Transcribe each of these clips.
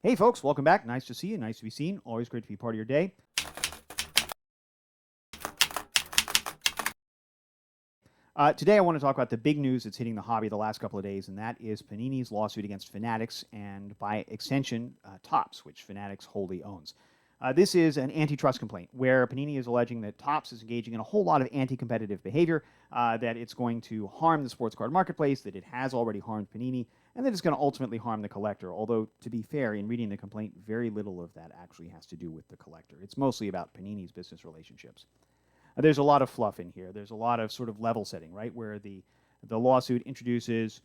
Hey folks, welcome back. Nice to see you. Nice to be seen. Always great to be part of your day. Today I want to talk about the big news that's hitting the hobby the last couple of days, and that is Panini's lawsuit against Fanatics and, by extension, Topps, which Fanatics wholly owns. This is an antitrust complaint where Panini is alleging that Topps is engaging in a whole lot of anti-competitive behavior, that it's going to harm the sports card marketplace, that it has already harmed Panini, and that it's going to ultimately harm the collector. Although, to be fair, in reading the complaint, very little of that actually has to do with the collector. It's mostly about Panini's business relationships. There's a lot of fluff in here. There's a lot of sort of level setting, right, where the lawsuit introduces,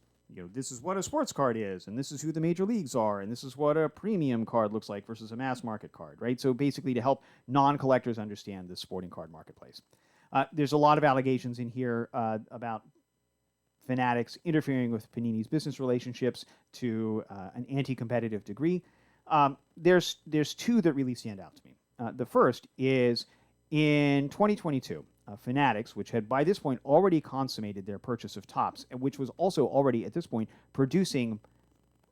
this is what a sports card is, and this is who the major leagues are, and this is what a premium card looks like versus a mass market card, right? So basically to help non-collectors understand the sporting card marketplace. There's a lot of allegations in here about Fanatics interfering with Panini's business relationships to an anti-competitive degree. There's two that really stand out to me. The first is in 2022, Fanatics, which had by this point already consummated their purchase of Topps, and which was also already at this point producing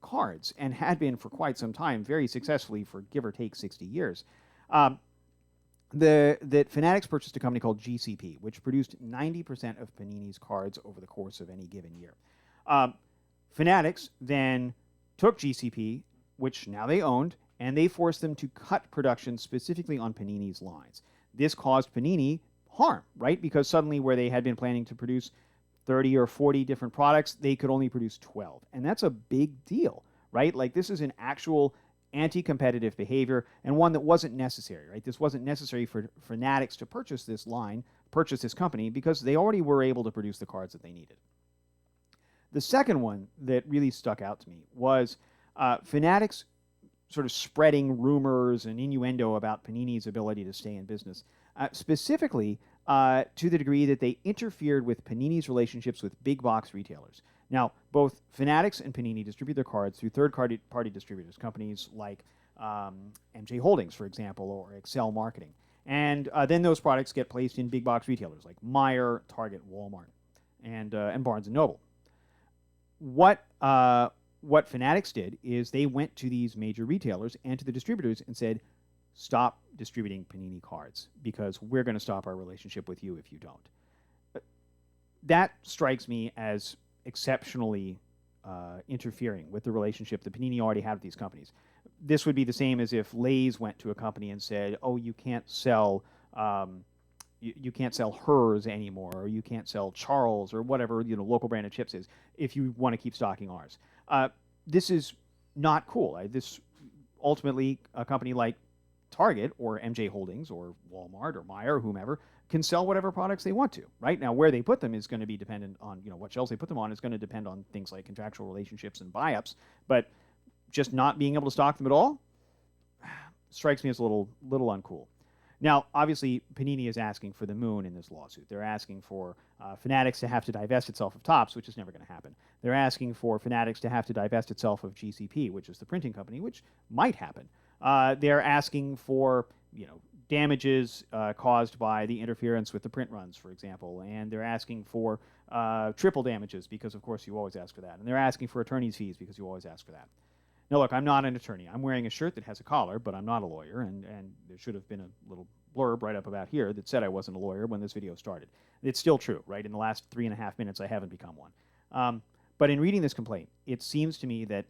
cards and had been for quite some time very successfully for give or take 60 years, that Fanatics purchased a company called GCP, which produced 90% of Panini's cards over the course of any given year. Fanatics then took GCP, which now they owned, and they forced them to cut production specifically on Panini's lines. This caused Panini harm, right? Because suddenly where they had been planning to produce 30 or 40 different products, they could only produce 12. And that's a big deal, right? Like, this is an actual anti-competitive behavior and one that wasn't necessary, right? This wasn't necessary for Fanatics to purchase this line, purchase this company, because they already were able to produce the cards that they needed. The second one that really stuck out to me was Fanatics sort of spreading rumors and innuendo about Panini's ability to stay in business, specifically to the degree that they interfered with Panini's relationships with big box retailers. Now, both Fanatics and Panini distribute their cards through third-party distributors, companies like MJ Holdings, for example, or Excel Marketing. And then those products get placed in big box retailers like Meijer, Target, Walmart, and Barnes & Noble. What Fanatics did is they went to these major retailers and to the distributors and said, stop distributing Panini cards because we're going to stop our relationship with you if you don't. That strikes me as exceptionally interfering with the relationship that Panini already had with these companies. This would be the same as if Lay's went to a company and said, oh, you can't sell you can't sell hers anymore, or you can't sell Charles or whatever local brand of chips is if you want to keep stocking ours. This is not cool. This ultimately, a company like Target or MJ Holdings or Walmart or Meijer or whomever can sell whatever products they want to, right? Now, where they put them is going to be dependent on, what shelves they put them on is going to depend on things like contractual relationships and buy-ups, but just not being able to stock them at all strikes me as a little uncool. Now, obviously, Panini is asking for the moon in this lawsuit. They're asking for Fanatics to have to divest itself of Topps, which is never going to happen. They're asking for Fanatics to have to divest itself of GCP, which is the printing company, which might happen. They're asking for, damages caused by the interference with the print runs, for example, and they're asking for triple damages because, of course, you always ask for that. And they're asking for attorney's fees because you always ask for that. Now, look, I'm not an attorney. I'm wearing a shirt that has a collar, but I'm not a lawyer, and there should have been a little blurb right up about here that said I wasn't a lawyer when this video started. It's still true, right? In the last 3.5 minutes, I haven't become one. But in reading this complaint, it seems to me that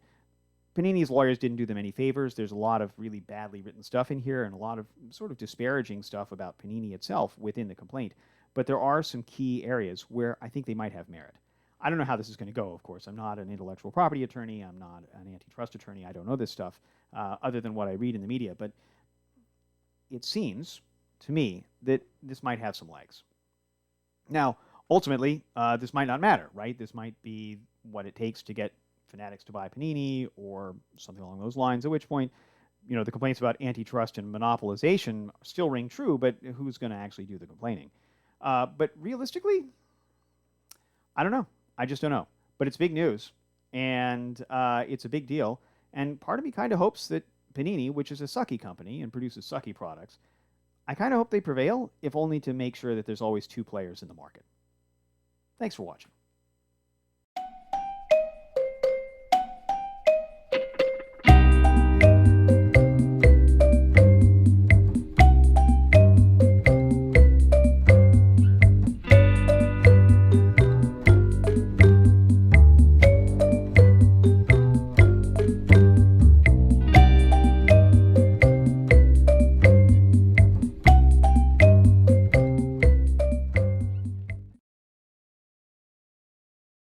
Panini's lawyers didn't do them any favors. There's a lot of really badly written stuff in here and a lot of sort of disparaging stuff about Panini itself within the complaint. But there are some key areas where I think they might have merit. I don't know how this is going to go, of course. I'm not an intellectual property attorney. I'm not an antitrust attorney. I don't know this stuff other than what I read in the media. But it seems to me that this might have some legs. Now, ultimately, this might not matter, right? This might be what it takes to get Fanatics to buy Panini or something along those lines, at which point, the complaints about antitrust and monopolization still ring true, but who's going to actually do the complaining? But realistically, I don't know. I just don't know. But it's big news, and it's a big deal. And part of me kind of hopes that Panini, which is a sucky company and produces sucky products, I kind of hope they prevail, if only to make sure that there's always two players in the market. Thanks for watching.